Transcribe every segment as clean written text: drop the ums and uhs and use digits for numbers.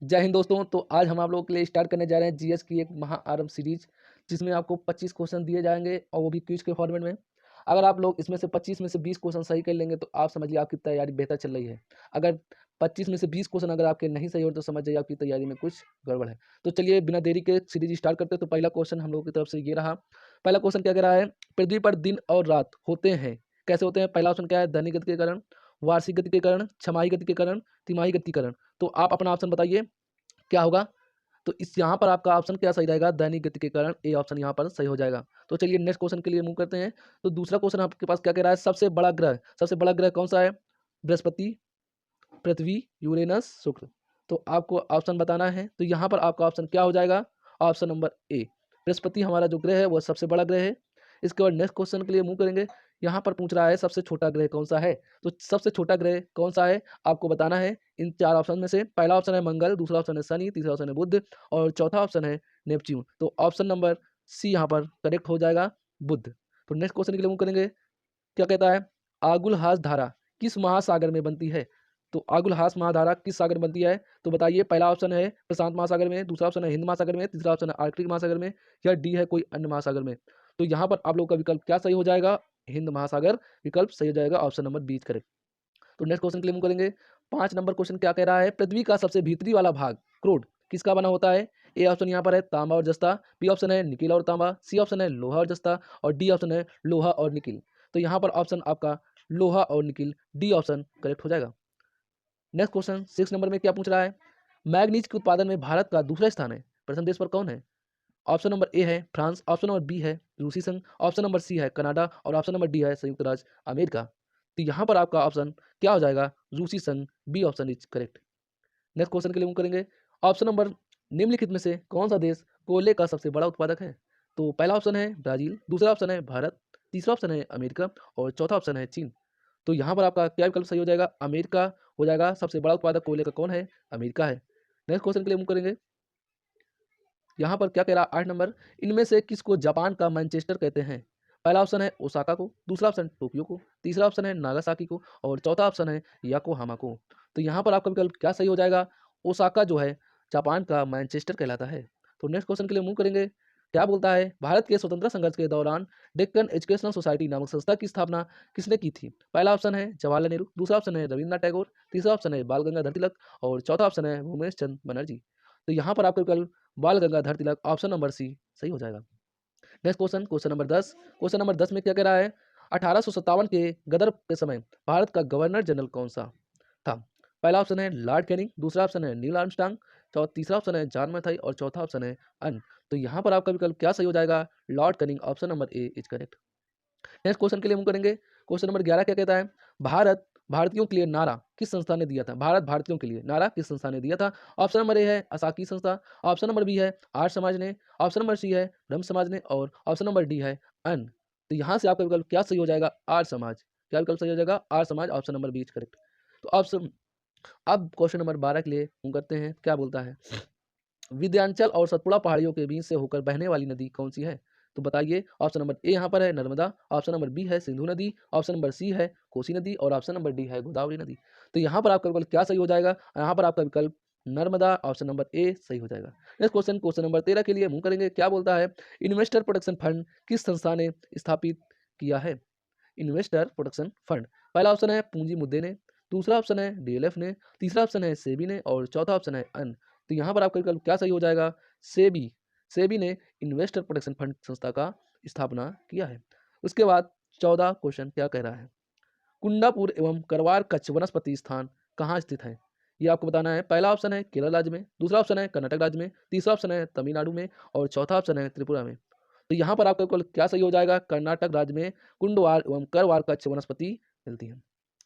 जय हिंद दोस्तों। तो आज हम आप लोगों के लिए स्टार्ट करने जा रहे हैं जीएस की एक महाआरंभ सीरीज, जिसमें आपको 25 क्वेश्चन दिए जाएंगे और वो भी क्विज के फॉर्मेट में। अगर आप लोग इसमें से 25 में से 20 क्वेश्चन सही कर लेंगे तो आप समझिए आपकी तैयारी बेहतर चल रही है। अगर 25 में से 20 क्वेश्चन अगर आपके नहीं सही हो तो समझ जाइए आपकी तैयारी में कुछ गड़बड़ है। तो चलिए बिना देरी के सीरीज स्टार्ट करते हैं। तो पहला क्वेश्चन हम लोगों की तरफ से ये रहा। पहला क्वेश्चन क्या कह रहा है, पृथ्वी पर दिन और रात होते हैं, कैसे होते हैं? पहला ऑप्शन क्या है, दैनिक गति के कारण, वार्षिक गति के कारण, छमाही गति के कारण, तिमाही गति के कारण। तो आप अपना ऑप्शन बताइए क्या होगा। तो इस यहाँ पर आपका ऑप्शन क्या सही रहेगा, दैनिक गति के कारण ए ऑप्शन यहाँ पर सही हो जाएगा। तो चलिए नेक्स्ट क्वेश्चन के लिए मूव करते हैं। तो दूसरा क्वेश्चन आपके पास क्या कह रहा है, सबसे बड़ा ग्रह कौन सा है? बृहस्पति, पृथ्वी, यूरेनस, शुक्र। तो आपको ऑप्शन बताना है। तो यहाँ पर आपका ऑप्शन क्या हो जाएगा, ऑप्शन नंबर ए, बृहस्पति हमारा जो ग्रह है वह सबसे बड़ा ग्रह है। इसके बाद नेक्स्ट क्वेश्चन के लिए मूव करेंगे। यहाँ पर पूछ रहा है सबसे छोटा ग्रह कौन सा है। तो सबसे छोटा ग्रह कौन सा है आपको बताना है इन चार ऑप्शन में से। पहला ऑप्शन है मंगल, दूसरा ऑप्शन है शनि, तीसरा ऑप्शन है बुध और चौथा ऑप्शन है नेपच्यून। तो ऑप्शन नंबर सी यहाँ पर करेक्ट हो जाएगा, बुध। तो नेक्स्ट क्वेश्चन के लिए मूव करेंगे। क्या कहता है, आगुलहास धारा किस महासागर में बनती है? तो आगुलहास महाधारा किस सागर में बनती है? तो बताइए। पहला ऑप्शन है प्रशांत महासागर में, दूसरा ऑप्शन है हिंद महासागर में, तीसरा ऑप्शन है आर्कटिक महासागर में, या डी है कोई अन्य महासागर में। तो यहाँ पर आप लोग का विकल्प क्या सही हो जाएगा, हिंद महासागर विकल्प सही हो जाएगा, ऑप्शन नंबर बी करेक्ट। तो नेक्स्ट क्वेश्चन के लिए मूव करेंगे। 5 नंबर क्वेश्चन क्या कह रहा है, पृथ्वी का सबसे भीतरी वाला भाग क्रोड किसका बना होता है? ए ऑप्शन यहाँ पर है तांबा और जस्ता, बी ऑप्शन है निकिल और तांबा, सी ऑप्शन है लोहा और जस्ता और डी ऑप्शन है लोहा और निकिल। तो यहाँ पर ऑप्शन आपका लोहा और निकिल, डी ऑप्शन करेक्ट हो जाएगा। नेक्स्ट क्वेश्चन 6 नंबर में क्या पूछ रहा है, मैग्नीज के उत्पादन में भारत का दूसरा स्थान है, प्रथम देश पर कौन है? ऑप्शन नंबर ए है फ्रांस, ऑप्शन नंबर बी है रूसी संघ, ऑप्शन नंबर सी है कनाडा और ऑप्शन नंबर डी है संयुक्त राज्य अमेरिका। तो यहाँ पर आपका ऑप्शन क्या हो जाएगा, रूसी संघ, B option is correct. Next question के लिए मूव करेंगे। ऑप्शन नंबर निम्नलिखित में से कौन सा देश कोयले का सबसे बड़ा उत्पादक है? तो पहला ऑप्शन है ब्राजील, दूसरा ऑप्शन है भारत, तीसरा ऑप्शन है अमेरिका और चौथा ऑप्शन है चीन। तो यहाँ पर आपका क्या विकल्प सही हो जाएगा, अमेरिका हो जाएगा। सबसे बड़ा उत्पादक कोयले का कौन है? अमेरिका है। नेक्स्ट क्वेश्चन के लिए मूव करेंगे। यहाँ पर क्या कह रहा है 8 नंबर, इनमें से किसको जापान का मैनचेस्टर कहते हैं? पहला ऑप्शन है ओसाका को, दूसरा ऑप्शन टोक्यो को, तीसरा ऑप्शन है नागासाकी को और चौथा ऑप्शन है याकोहामा को। तो यहाँ पर आपका विकल्प क्या सही हो जाएगा, ओसाका जो है जापान का मैनचेस्टर कहलाता है। तो नेक्स्ट क्वेश्चन के लिए मूव करेंगे। क्या बोलता है, भारत के स्वतंत्रता संघर्ष के दौरान डेक्कन एजुकेशनल सोसाइटी नामक संस्था की स्थापना किसने की थी? पहला ऑप्शन है जवाहरलाल नेहरू, दूसरा ऑप्शन है रविन्द्रनाथ टैगोर, तीसरा ऑप्शन है बाल गंगाधर तिलक और चौथा ऑप्शन है भूमेश चंद बनर्जी। तो यहाँ पर आपका विकल्प बाल गंगाधर तिलक, ऑप्शन नंबर सी सही हो जाएगा। नेक्स्ट क्वेश्चन, क्वेश्चन नंबर 10 में क्या कह रहा है, 1857 के गदर के समय भारत का गवर्नर जनरल कौन सा था? पहला ऑप्शन है लॉर्ड कैनिंग, दूसरा ऑप्शन है नील आर्मस्ट्रांग, तीसरा ऑप्शन है जॉन मैथाई और चौथा ऑप्शन है अन। तो यहाँ पर आपका विकल्प क्या सही हो जाएगा, Lord Canning, option number A is correct. Next question के लिए मूव करेंगे। क्वेश्चन नंबर 11 क्या कहता है, भारत भारतीयों के लिए नारा किस संस्था ने दिया था? भारत भारतीयों के लिए नारा किस संस्था ने दिया था? ऑप्शन नंबर ए है असाकी संस्था, ऑप्शन नंबर बी है आर्य समाज ने, ऑप्शन नंबर सी है ब्रह्म समाज ने और ऑप्शन नंबर डी है अन। तो यहाँ से आपका विकल्प क्या सही हो जाएगा, आर्य समाज। क्या विकल्प सही हो जाएगा, Arya Samaj, option number B correct. तो ऑप्शन, अब क्वेश्चन नंबर 12 के लिए मूव करते हैं। क्या बोलता है, विंध्याचल और सतपुड़ा पहाड़ियों के बीच से होकर बहने वाली नदी कौन सी है? तो बताइए। ऑप्शन नंबर ए यहाँ पर है नर्मदा, ऑप्शन नंबर बी है सिंधु नदी, ऑप्शन नंबर सी है कोसी नदी और ऑप्शन नंबर डी है गोदावरी नदी। तो यहाँ पर आपका विकल्प क्या सही हो जाएगा, यहाँ पर आपका विकल्प नर्मदा, ऑप्शन नंबर ए सही हो जाएगा। नेक्स्ट क्वेश्चन, क्वेश्चन नंबर 13 के लिए मूव करेंगे। क्या बोलता है, इन्वेस्टर प्रोटेक्शन फंड किस संस्था ने स्थापित किया है? इन्वेस्टर प्रोटेक्शन फंड, पहला ऑप्शन है पूंजी मुद्दे ने, दूसरा ऑप्शन है डीएलएफ ने, तीसरा ऑप्शन है सेबी ने और चौथा ऑप्शन है अन। तो यहाँ पर आपका विकल्प क्या सही हो जाएगा, सेबी। सेबी ने इन्वेस्टर प्रोटेक्शन फंड संस्था का स्थापना किया है। उसके बाद 14 क्वेश्चन क्या कह रहा है, कुंडापुर एवं करवार कच्छ वनस्पति स्थान कहाँ स्थित है? ये आपको बताना है। पहला ऑप्शन है केरल राज्य में, दूसरा ऑप्शन है कर्नाटक राज्य में, तीसरा ऑप्शन है तमिलनाडु में और चौथा ऑप्शन है त्रिपुरा में। तो यहाँ पर आपका विकल्प क्या सही हो जाएगा, कर्नाटक राज्य में कुंडवार एवं करवार कच्छ वनस्पति मिलती है।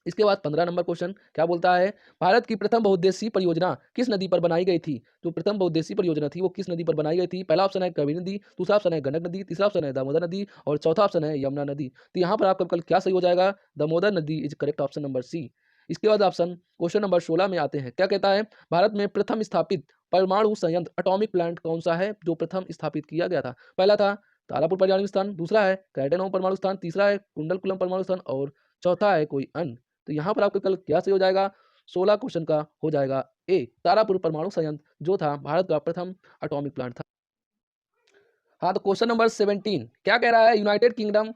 इसके बाद 15 नंबर क्वेश्चन क्या बोलता है, भारत की प्रथम बहुउद्देशीय परियोजना किस नदी पर बनाई गई थी? जो प्रथम बहुउद्देशीय परियोजना थी वो किस नदी पर बनाई गई थी? पहला ऑप्शन है कावेरी नदी, दूसरा ऑप्शन है गंडक नदी, तीसरा ऑप्शन है दामोदर नदी और चौथा ऑप्शन है यमुना नदी। तो यहाँ पर आपका विकल्प क्या सही हो जाएगा, दामोदर नदी is correct, option number C. इसके बाद ऑप्शन क्वेश्चन नंबर 16 में आते हैं। क्या कहता है, भारत में प्रथम स्थापित परमाणु संयंत्र अटॉमिक प्लांट कौन सा है जो प्रथम स्थापित किया गया था? पहला था तारापुर परमाणु स्थान, दूसरा है कैटेनोम परमाणु स्थान, तीसरा है कुंडलकुलम परमाणु स्थान और चौथा है कोई अन्य। तो यहाँ पर आपका विकल्प क्या सही हो जाएगा, 16 क्वेश्चन का हो जाएगा ए, तारापुर परमाणु संयंत्र जो था भारत का प्रथम एटॉमिक प्लांट था। हाँ, तो क्वेश्चन नंबर 17 क्या कह रहा है? यूनाइटेड किंगडम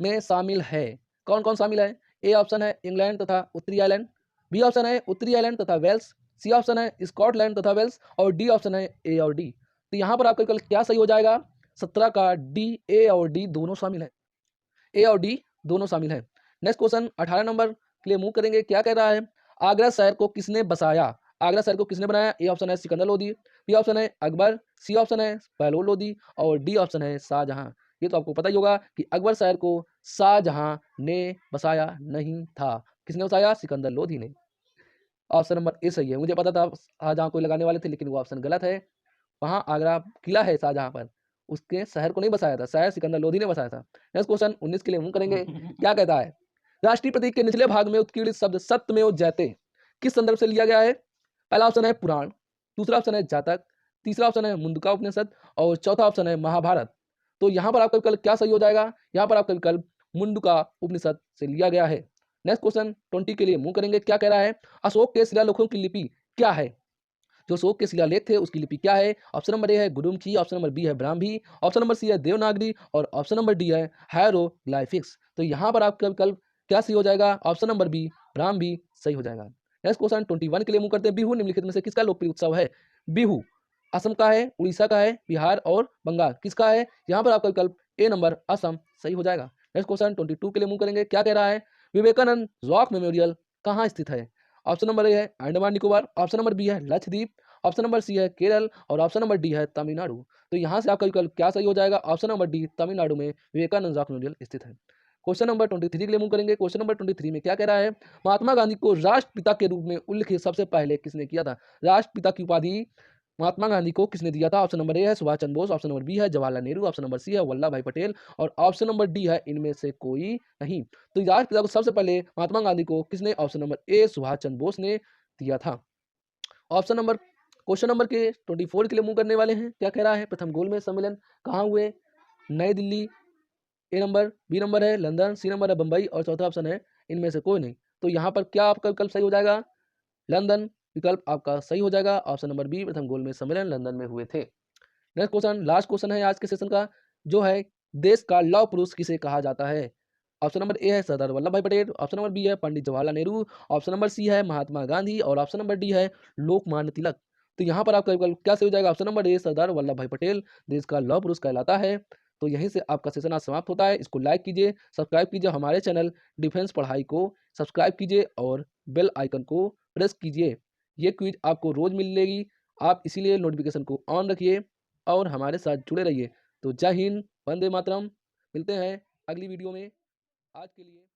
में शामिल है। कौन कौन शामिल है? ए ऑप्शन है इंग्लैंड तथा उत्तरी आयरलैंड, बी ऑप्शन है उत्तरी आयरलैंड तथा वेल्स, सी ऑप्शन है स्कॉटलैंड तथा वेल्स और डी ऑप्शन है ए और डी। तो यहाँ पर आपका विकल्प क्या सही हो जाएगा? 17 का डी, ए और डी दोनों शामिल है। ए और डी दोनों शामिल है। नेक्स्ट क्वेश्चन 18 नंबर के लिए मूव करेंगे। क्या कह रहा है? आगरा शहर को किसने बसाया? आगरा शहर को किसने बनाया? ए ऑप्शन है सिकंदर लोधी, बी ऑप्शन है अकबर, सी ऑप्शन है बहलोल लोधी और डी ऑप्शन है शाहजहां। ये तो आपको पता ही होगा कि अकबर शहर को शाहजहां ने बसाया नहीं था। किसने बसाया? सिकंदर लोधी ने। ऑप्शन नंबर ए सही है। मुझे पता था शाहजहां को लगाने वाले थे, लेकिन वो ऑप्शन गलत है। वहां आगरा किला है शाहजहां पर, उसके शहर को नहीं बसाया था, शहर सिकंदर लोधी ने बसाया था। नेक्स्ट क्वेश्चन 19 के लिए मूव करेंगे। क्या कहता है? राष्ट्रीय प्रतीक के निचले भाग में उत्कीर्णित शब्द सत्यमेव जयते किस संदर्भ से लिया गया है? पहला ऑप्शन है पुराण, दूसरा ऑप्शन है जातक, तीसरा ऑप्शन है मुंडका उपनिषद और चौथा ऑप्शन है महाभारत। तो यहाँ पर आपका विकल्प क्या सही हो जाएगा? यहाँ पर आपका विकल्प मुंडका उपनिषद से लिया गया है। नेक्स्ट क्वेश्चन 20 के लिए मूव करेंगे। क्या कह रहा है? अशोक के शिलालेखों की लिपि क्या है? जो अशोक के शिलालेख थे उसकी लिपि क्या है? ऑप्शन नंबर ए है गुरुमुखी, ऑप्शन नंबर बी है ब्राह्मी, ऑप्शन नंबर सी है देवनागरी और ऑप्शन नंबर डी है हायरोग्लाइफिक्स। तो यहाँ पर आपका विकल्प क्या सही हो जाएगा? ऑप्शन नंबर बी ब्राह्मी सही हो जाएगा। नेक्स्ट क्वेश्चन 21 के लिए मूव करते हैं। बिहू निम्नलिखित में से किसका लोकप्रिय उत्सव है? बिहू असम का है, उड़ीसा का है, बिहार और बंगाल किसका है? यहाँ पर आपका विकल्प ए नंबर असम सही हो जाएगा। नेक्स्ट क्वेश्चन 22 के लिए मूव करेंगे। क्या कह रहा है? विवेकानंद रॉक मेमोरियल कहाँ स्थित है? ऑप्शन नंबर ए है Andaman Nicobar, option number B है लक्षद्वीप, ऑप्शन नंबर सी है केरल और ऑप्शन नंबर डी है तमिलनाडु। तो यहाँ से आपका विकल्प क्या सही हो जाएगा? ऑप्शन नंबर डी तमिलनाडु में विवेकानंद रॉक मेमोरियल स्थित है। क्वेश्चन नंबर 23 के लिए मूव करेंगे। क्वेश्चन नंबर 23 में क्या कह रहा है? महात्मा गांधी को राष्ट्रपिता के रूप में उल्लेख सबसे पहले किसने किया था? राष्ट्रपिता की उपाधि महात्मा गांधी को किसने दिया था? ऑप्शन नंबर ए है Subhash Chandra Bose, option number B है Jawaharlal Nehru, option number C है वल्लभ भाई पटेल और ऑप्शन नंबर डी है इनमें से कोई नहीं। तो राष्ट्रपिता को सबसे पहले महात्मा गांधी को किसने? ऑप्शन नंबर ए सुभाष चंद्र बोस ने दिया था। ऑप्शन नंबर क्वेश्चन नंबर के 24 के लिए मूव करने वाले हैं। क्या कह रहा है? प्रथम गोलमेज सम्मेलन कहाँ हुए? नई दिल्ली ए नंबर, बी नंबर है लंदन, सी नंबर है बंबई और चौथा ऑप्शन है इनमें से कोई नहीं। तो यहाँ पर क्या आपका विकल्प सही हो जाएगा? लंदन विकल्प आपका सही हो जाएगा। ऑप्शन नंबर बी प्रथम गोलमेज सम्मेलन लंदन में हुए थे। नेक्स्ट क्वेश्चन लास्ट क्वेश्चन है आज के सेशन का, जो है देश का लौह पुरुष किसे कहा जाता है? ऑप्शन नंबर ए है सरदार वल्लभ भाई पटेल, ऑप्शन नंबर बी है Pandit Jawaharlal Nehru, option number C है महात्मा गांधी और ऑप्शन नंबर डी है लोकमान्य तिलक। तो यहाँ पर आपका विकल्प क्या सही हो जाएगा? ऑप्शन नंबर ए सरदार वल्लभ भाई पटेल देश का लौह पुरुष कहलाता है। तो यहीं से आपका सेशन आज समाप्त होता है। इसको लाइक कीजिए, सब्सक्राइब कीजिए, हमारे चैनल डिफेंस पढ़ाई को सब्सक्राइब कीजिए और बेल आइकन को प्रेस कीजिए। ये क्विज आपको रोज मिलेगी, आप इसीलिए नोटिफिकेशन को ऑन रखिए और हमारे साथ जुड़े रहिए। तो जय हिंद, वंदे मातरम। मिलते हैं अगली वीडियो में। आज के लिए